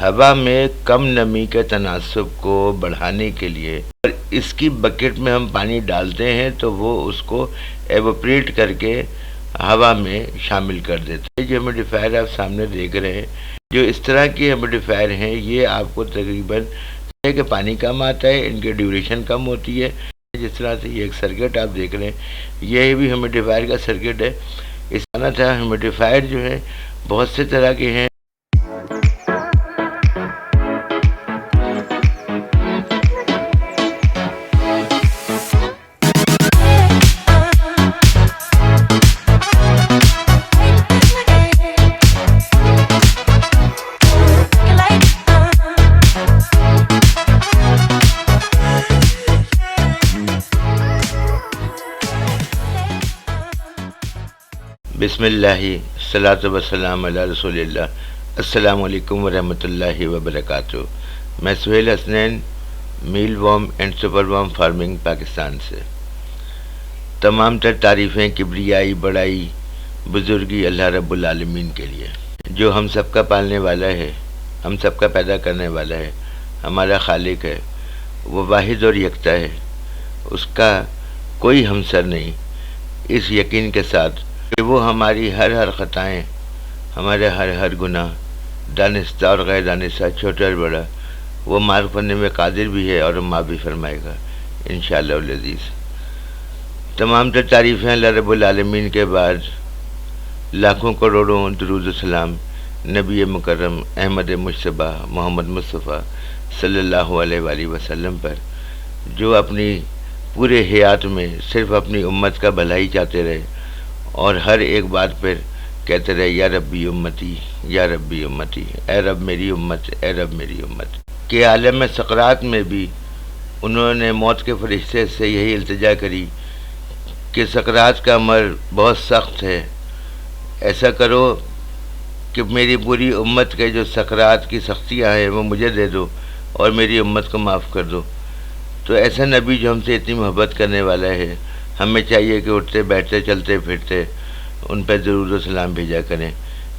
ہوا میں کم نمی کے تناسب کو بڑھانے کے لیے اور اس کی بکٹ میں ہم پانی ڈالتے ہیں تو وہ اس کو ایوپریٹ کر کے ہوا میں شامل کر دیتے ہیں۔ جو ہیومیڈیفائر آپ سامنے دیکھ رہے ہیں، جو اس طرح کی ہیومیڈیفائر ہیں، یہ آپ کو تقریباً کہ پانی کم آتا ہے، ان کی ڈیوریشن کم ہوتی ہے۔ جس طرح سے یہ ایک سرکٹ آپ دیکھ رہے ہیں، یہ بھی ہیومیڈیفائر کا سرکٹ ہے۔ اس طرح سے ہیومیڈیفائر جو ہے بہت سے طرح کے ہیں۔ بسم اللہ الصلاۃ والسلام علی رسول اللہ۔ السلام علیکم ورحمۃ اللہ وبرکاتہ۔ میں Sohail Hasnain, mealworm and superworm farming Pakistan سے۔ تمام تر تعریفیں کبریائی بڑائی بزرگی اللہ رب العالمین کے لیے، جو ہم سب کا پالنے والا ہے، ہم سب کا پیدا کرنے والا ہے، ہمارا خالق ہے۔ وہ واحد اور یکتا ہے، اس کا کوئی ہمسر نہیں۔ اس یقین کے ساتھ کہ وہ ہماری ہر خطائیں، ہمارے ہر گناہ، دانستہ اور غیر دانستہ، چھوٹا اور بڑا، وہ معاف کرنے میں قادر بھی ہے اور معاف بھی فرمائے گا انشاءاللہ العزیز۔ تمام تر تعریفیں اللہ رب العالمین کے بعد لاکھوں کروڑوں درود و سلام نبی مکرم احمد مجتبیٰ محمد مصطفیٰ صلی اللہ علیہ وآلہ وسلم پر، جو اپنی پورے حیات میں صرف اپنی امت کا بھلائی چاہتے رہے اور ہر ایک بات پر کہتے رہے یا ربی امتی، یا ربی امتی، اے رب میری امت، اے رب میری امت۔ کہ عالم سقرات میں بھی انہوں نے موت کے فرشتے سے یہی التجا کری کہ سقرات کا عمر بہت سخت ہے، ایسا کرو کہ میری پوری امت کے جو سقرات کی سختیاں ہیں وہ مجھے دے دو اور میری امت کو معاف کر دو۔ تو ایسا نبی جو ہم سے اتنی محبت کرنے والا ہے، ہمیں چاہیے کہ اٹھتے بیٹھتے چلتے پھرتے ان پہ درود و سلام بھیجا کریں۔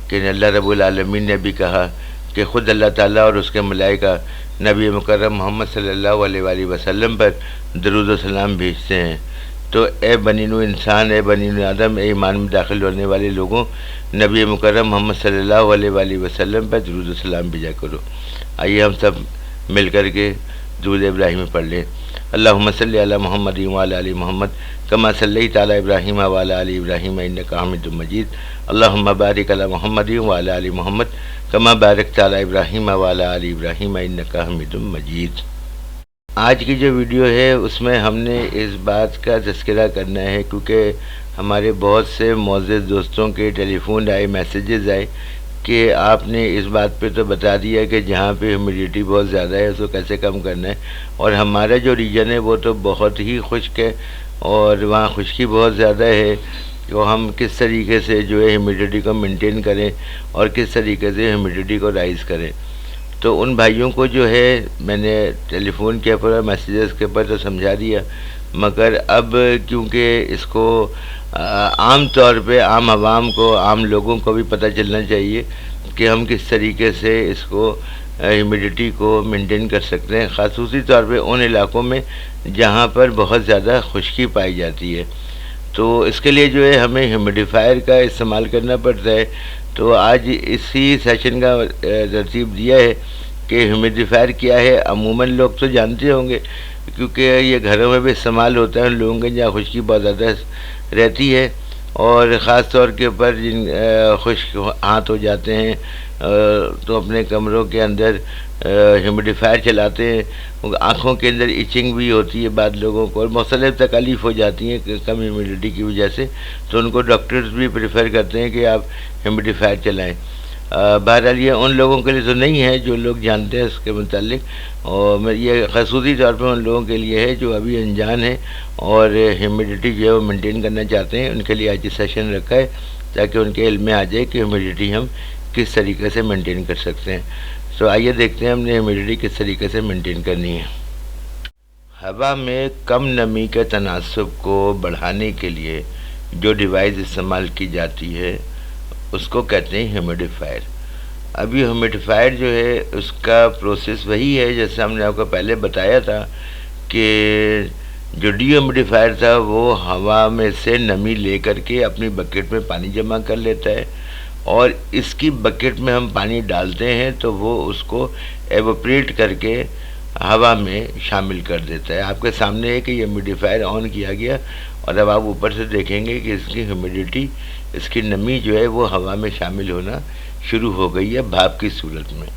کہ اللہ رب العالمین نے بھی کہا کہ خود اللہ تعالیٰ اور اس کے ملائکہ نبی مکرم محمد صلی اللہ علیہ وآلہ وسلم پر درود و سلام بھیجتے ہیں۔ تو اے بنی نوح انسان، اے بنی نوح آدم، اے ایمان میں داخل ہونے والے لوگوں، نبی مکرم محمد صلی اللہ علیہ وآلہ وسلم پر درود و سلام بھیجا کرو۔ آئیے ہم سب مل کر کے درود ابراہیمی پڑھ لیں۔ اللہم صلی علی محمد وعلی آل محمد کما صلیت علی ابراہیم وعلی آل ابراہیم انک حمید مجید۔ اللہم بارک علی محمد وعلی آل محمد کما بارکت علی ابراہیم وعلی آل ابراہیم انک حمید مجید۔ آج کی جو ویڈیو ہے اس میں ہم نے اس بات کا تذکرہ کرنا ہے، کیونکہ ہمارے بہت سے معزز دوستوں کے ٹیلی فون آئے، میسیجز آئے کہ آپ نے اس بات پہ تو بتا دیا کہ جہاں پہ ہیومیڈیٹی بہت زیادہ ہے اس کو کیسے کم کرنا ہے، اور ہمارا جو ریجن ہے وہ تو بہت ہی خشک ہے اور وہاں خشکی بہت زیادہ ہے، کہ ہم کس طریقے سے جو ہے ہیومیڈیٹی کو مینٹین کریں اور کس طریقے سے ہیومیڈیٹی کو رائز کریں۔ تو ان بھائیوں کو جو ہے میں نے ٹیلی فون کے اوپر اور میسیجز کے اوپر تو سمجھا دیا، مگر اب کیونکہ اس کو عام طور پہ عام عوام کو، عام لوگوں کو بھی پتہ چلنا چاہیے کہ ہم کس طریقے سے اس کو ہیومیڈیٹی کو مینٹین کر سکتے ہیں، خصوصی طور پہ ان علاقوں میں جہاں پر بہت زیادہ خشکی پائی جاتی ہے۔ تو اس کے لیے جو ہے ہمیں ہیومیڈیفائر کا استعمال کرنا پڑتا ہے۔ تو آج اسی سیشن کا ترتیب دیا ہے کہ ہیومیڈیفائر کیا ہے۔ عموماً لوگ تو جانتے ہوں گے کیونکہ یہ گھروں میں بھی استعمال ہوتا ہے ان لوگوں کے جہاں خشکی بہت زیادہ رہتی ہے، اور خاص طور کے اوپر جن خشک ہاتھ ہو جاتے ہیں تو اپنے کمروں کے اندر ہیومیڈیفائر چلاتے ہیں۔ آنکھوں کے اندر ایچنگ بھی ہوتی ہے بعض لوگوں کو، اور مختلف تکالیف ہو جاتی ہیں کم ہیومیڈیٹی کی وجہ سے، تو ان کو ڈاکٹرز بھی پریفر کرتے ہیں کہ آپ ہیومیڈیفائر چلائیں۔ بہرحال یہ ان لوگوں کے لیے تو نہیں ہے جو لوگ جانتے ہیں اس کے متعلق، اور یہ خصوصی طور پہ ان لوگوں کے لیے ہے جو ابھی انجان ہیں اور ہیومیڈیٹی جو ہے وہ مینٹین کرنا چاہتے ہیں۔ ان کے لیے آج سیشن رکھا ہے تاکہ ان کے علم میں آ جائے کہ ہیومیڈیٹی ہم کس طریقے سے مینٹین کر سکتے ہیں۔ تو آئیے دیکھتے ہیں ہم نے ہیومیڈیٹی کس طریقے سے مینٹین کرنی ہے۔ ہوا میں کم نمی کے تناسب کو بڑھانے کے لیے جو ڈیوائس استعمال کی جاتی ہے اس کو کہتے ہیں ہیومیڈیفائر۔ ابھی ہیومیڈیفائر جو ہے اس کا پروسیس وہی ہے جیسے ہم نے آپ کو پہلے بتایا تھا کہ جو ڈی ہیومیڈیفائر تھا وہ ہوا میں سے نمی لے کر کے اپنی بکٹ میں پانی جمع کر لیتا ہے، اور اس کی بکٹ میں ہم پانی ڈالتے ہیں تو وہ اس کو ایوپریٹ کر کے ہوا میں شامل کر دیتا ہے۔ آپ کے سامنے ہے کہ یہ ہیومیڈیفائر آن کیا گیا، اور اب آپ اوپر سے دیکھیں گے کہ اس کی ہیومیڈیٹی، اس کی نمی جو ہے وہ ہوا میں شامل ہونا شروع ہو گئی ہے بھاپ کی صورت میں۔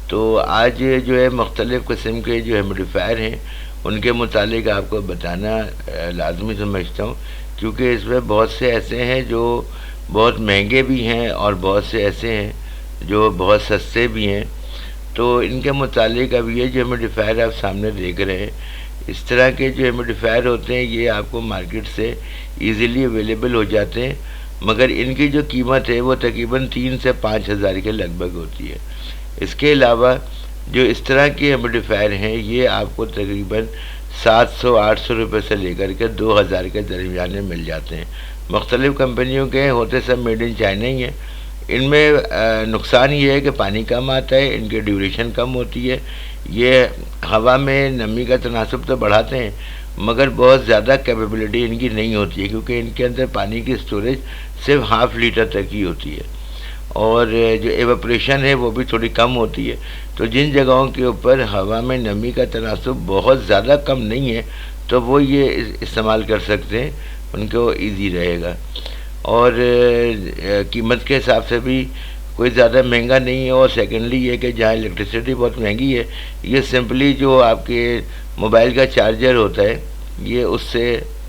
تو آج جو ہے مختلف قسم کے جو ہیومیڈیفائر ہیں ان کے متعلق آپ کو بتانا لازمی سمجھتا ہوں، کیونکہ اس میں بہت سے ایسے ہیں جو بہت مہنگے بھی ہیں اور بہت سے ایسے ہیں جو بہت سستے بھی ہیں۔ تو ان کے متعلق اب یہ جو ہیومیڈیفائر آپ سامنے دیکھ رہے ہیں، اس طرح کے جو ہیومیڈیفائر ہوتے ہیں یہ آپ کو مارکیٹ سے ایزیلی اویلیبل ہو جاتے ہیں، مگر ان کی جو قیمت ہے وہ تقریباً 3 سے 5 ہزار کے لگ بھگ ہوتی ہے۔ اس کے علاوہ جو اس طرح کے ہیومیڈیفائر ہیں یہ آپ کو تقریباً 700-800 روپے سے لے کر کے 2000 کے درمیان میں مل جاتے ہیں۔ مختلف کمپنیوں کے ہوتے سب میڈ ان چائنا ہی ہیں۔ ان میں نقصان یہ ہے کہ پانی کم آتا ہے، ان کی ڈیوریشن کم ہوتی ہے، یہ ہوا میں نمی کا تناسب تو بڑھاتے ہیں مگر بہت زیادہ کیپیبلٹی ان کی نہیں ہوتی ہے، کیونکہ ان کے اندر پانی کی سٹوریج صرف 1/2 لیٹر تک ہی ہوتی ہے، اور جو ایوپریشن ہے وہ بھی تھوڑی کم ہوتی ہے۔ تو جن جگہوں کے اوپر ہوا میں نمی کا تناسب بہت زیادہ کم نہیں ہے تو وہ یہ استعمال کر سکتے ہیں، ان کو ایزی رہے گا، اور قیمت کے حساب سے بھی کوئی زیادہ مہنگا نہیں ہے۔ اور سیکنڈلی یہ کہ جہاں الیکٹریسٹی بہت مہنگی ہے، یہ سمپلی جو آپ کے موبائل کا چارجر ہوتا ہے یہ اس سے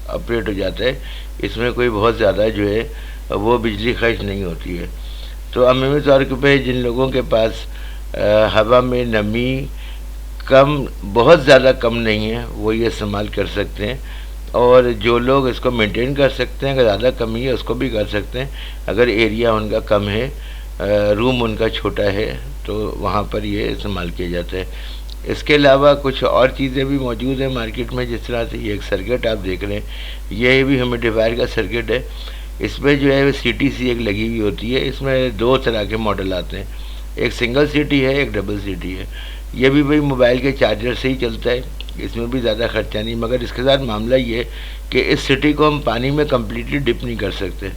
آپریٹ ہو جاتا ہے، اس میں کوئی بہت زیادہ جو ہے وہ بجلی خرچ نہیں ہوتی ہے۔ تو عمومی طور پہ جن لوگوں کے پاس ہوا میں نمی بہت زیادہ کم نہیں ہے وہ یہ استعمال کر سکتے ہیں، اور جو لوگ اس کو مینٹین کر سکتے ہیں، اگر زیادہ کمی ہے اس کو بھی کر سکتے ہیں، اگر ایریا ان کا کم ہے، روم ان کا چھوٹا ہے تو وہاں پر یہ استعمال کیا جاتا ہے۔ اس کے علاوہ کچھ اور چیزیں بھی موجود ہیں مارکیٹ میں، جس طرح سے یہ ایک سرکٹ آپ دیکھ رہے ہیں، یہ بھی ہیومیڈیفائر کا سرکٹ ہے۔ اس میں جو ہے سی ٹی سی ایک لگی ہوئی ہوتی ہے، اس میں 2 طرح کے ماڈل آتے ہیں، ایک سنگل سی ٹی ہے، ایک ڈبل سی ٹی ہے۔ یہ بھی بھئی موبائل کے چارجر سے ہی چلتا ہے، اس میں بھی زیادہ خرچہ نہیں، مگر اس کے ساتھ معاملہ یہ ہے کہ اس سٹی کو ہم پانی میں کمپلیٹلی ڈپ نہیں کر سکتے۔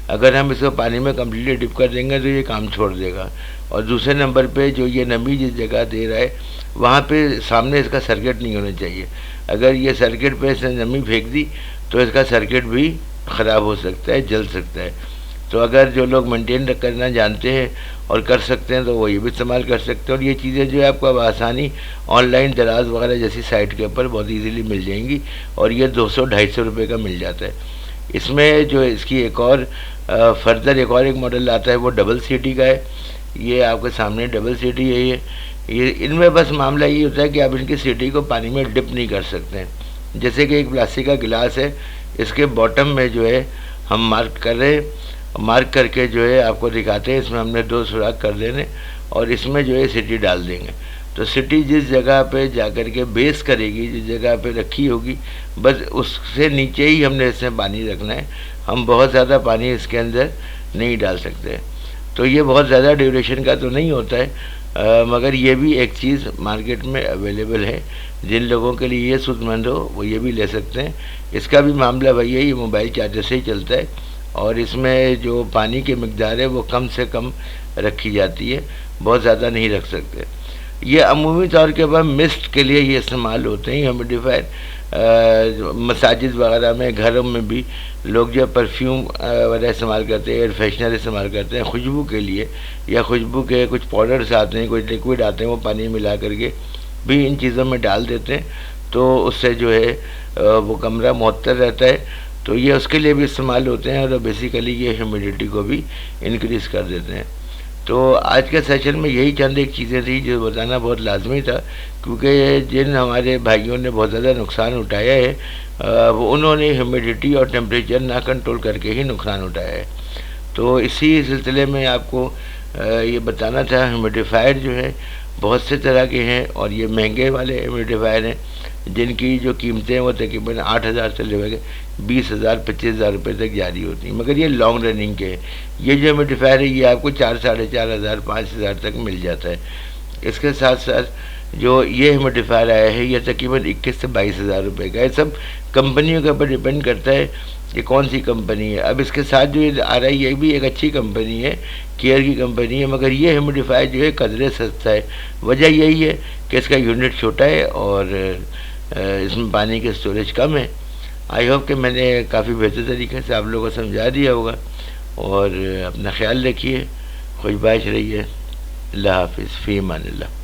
اگر ہم اس کو پانی میں کمپلیٹلی ڈپ کر دیں گے تو یہ کام چھوڑ دے گا، اور دوسرے نمبر پہ جو یہ نمی جس جگہ دے رہا ہے وہاں پہ سامنے اس کا سرکٹ نہیں ہونا چاہیے۔ اگر یہ سرکٹ پہ اس نے نمی پھینک دی تو اس کا سرکٹ بھی خراب ہو سکتا ہے، جل سکتا ہے۔ تو اگر جو لوگ مینٹین کرنا جانتے ہیں اور کر سکتے ہیں تو وہ یہ بھی استعمال کر سکتے ہیں، اور یہ چیزیں جو ہے آپ کو اب آسانی آن لائن دراز وغیرہ جیسی سائٹ کے اوپر بہت ایزیلی مل جائیں گی، اور یہ 200-250 روپے کا مل جاتا ہے۔ اس میں جو اس کی ایک اور ایک ماڈل آتا ہے وہ ڈبل سی ٹی کا ہے، یہ آپ کے سامنے ڈبل سی ٹی ہے۔ یہ ان میں بس معاملہ یہ ہوتا ہے کہ آپ ان کی سی ٹی کو پانی میں ڈپ نہیں کر سکتے ہیں۔ جیسے کہ ایک پلاسٹک کا گلاس ہے، اس کے باٹم میں جو ہے ہم مارک کر رہے ہیں، مارک کر کے جو ہے آپ کو دکھاتے ہیں، اس میں ہم نے 2 سوراخ کر دینے، اور اس میں جو ہے سٹی ڈال دیں گے، تو سٹی جس جگہ پہ جا کر کے بیس کرے گی، جس جگہ پہ رکھی ہوگی، بس اس سے نیچے ہی ہم نے اس میں پانی رکھنا ہے، ہم بہت زیادہ پانی اس کے اندر نہیں ڈال سکتے۔ تو یہ بہت زیادہ ڈیوریشن کا تو نہیں ہوتا ہے، مگر یہ بھی ایک چیز مارکیٹ میں اویلیبل ہے، جن لوگوں کے لیے یہ سود مند ہو وہ یہ بھی لے سکتے ہیں۔ اس کا بھی معاملہ وہی ہے، یہ موبائل چارجر سے ہی چلتا ہے، اور اس میں جو پانی کی مقدار ہے وہ کم سے کم رکھی جاتی ہے، بہت زیادہ نہیں رکھ سکتے۔ یہ عمومی طور کے پر مسٹ کے لیے یہ استعمال ہوتے ہیں ہیومیڈیفائر، مساجد وغیرہ میں، گھروں میں بھی لوگ جو پرفیوم وغیرہ استعمال کرتے ہیں، ایئر فریشنر استعمال کرتے ہیں خوشبو کے لیے، یا خوشبو کے کچھ پاؤڈرز آتے ہیں، کچھ لیکوڈ آتے ہیں، وہ پانی ملا کر کے بھی ان چیزوں میں ڈال دیتے ہیں، تو اس سے جو ہے وہ کمرہ معطر رہتا ہے، تو یہ اس کے لیے بھی استعمال ہوتے ہیں، اور بیسیکلی یہ ہیومیڈیٹی کو بھی انکریز کر دیتے ہیں۔ تو آج کے سیشن میں یہی چند ایک چیزیں تھیں جو بتانا بہت لازمی تھا، کیونکہ جن ہمارے بھائیوں نے بہت زیادہ نقصان اٹھایا ہے وہ انہوں نے ہیومیڈیٹی اور ٹیمپریچر نہ کنٹرول کر کے ہی نقصان اٹھایا ہے۔ تو اسی سلسلے میں آپ کو یہ بتانا تھا، ہیومیڈیفائر جو ہے بہت سے طرح کے ہیں، اور یہ مہنگے والے ہیومیڈیفائر ہیں جن کی جو قیمتیں ہیں وہ تقریباً 8,000 سے لے کے 20,000 25,000 روپے تک جاری ہوتی ہیں، مگر یہ لانگ رننگ کے ہیں۔ یہ جو ہیومیڈیفائر ہے یہ آپ کو 4 ساڑھے 4,000 5,000 تک مل جاتا ہے۔ اس کے ساتھ ساتھ جو یہ ہیومیڈیفائر آیا ہے یہ تقریباً 21 سے 22,000 روپے کا ہے۔ سب کمپنیوں کے اوپر ڈیپینڈ کرتا ہے کہ کون سی کمپنی ہے۔ اب اس کے ساتھ جو یہ آ رہا ہے یہ بھی ایک اچھی کمپنی ہے، کیئر کی کمپنی ہے، مگر یہ ہیومیڈیفائر جو ہے قدرے سستا ہے۔ وجہ یہی ہے کہ اس کا یونٹ چھوٹا ہے اور اس میں پانی کی اسٹوریج کم ہے۔ آئی ہوپ کہ میں نے کافی بہتر طریقے سے آپ لوگوں کو سمجھا دیا ہوگا، اور اپنا خیال رکھیے، خوش باش رہیے۔ اللہ حافظ، فی امان اللہ۔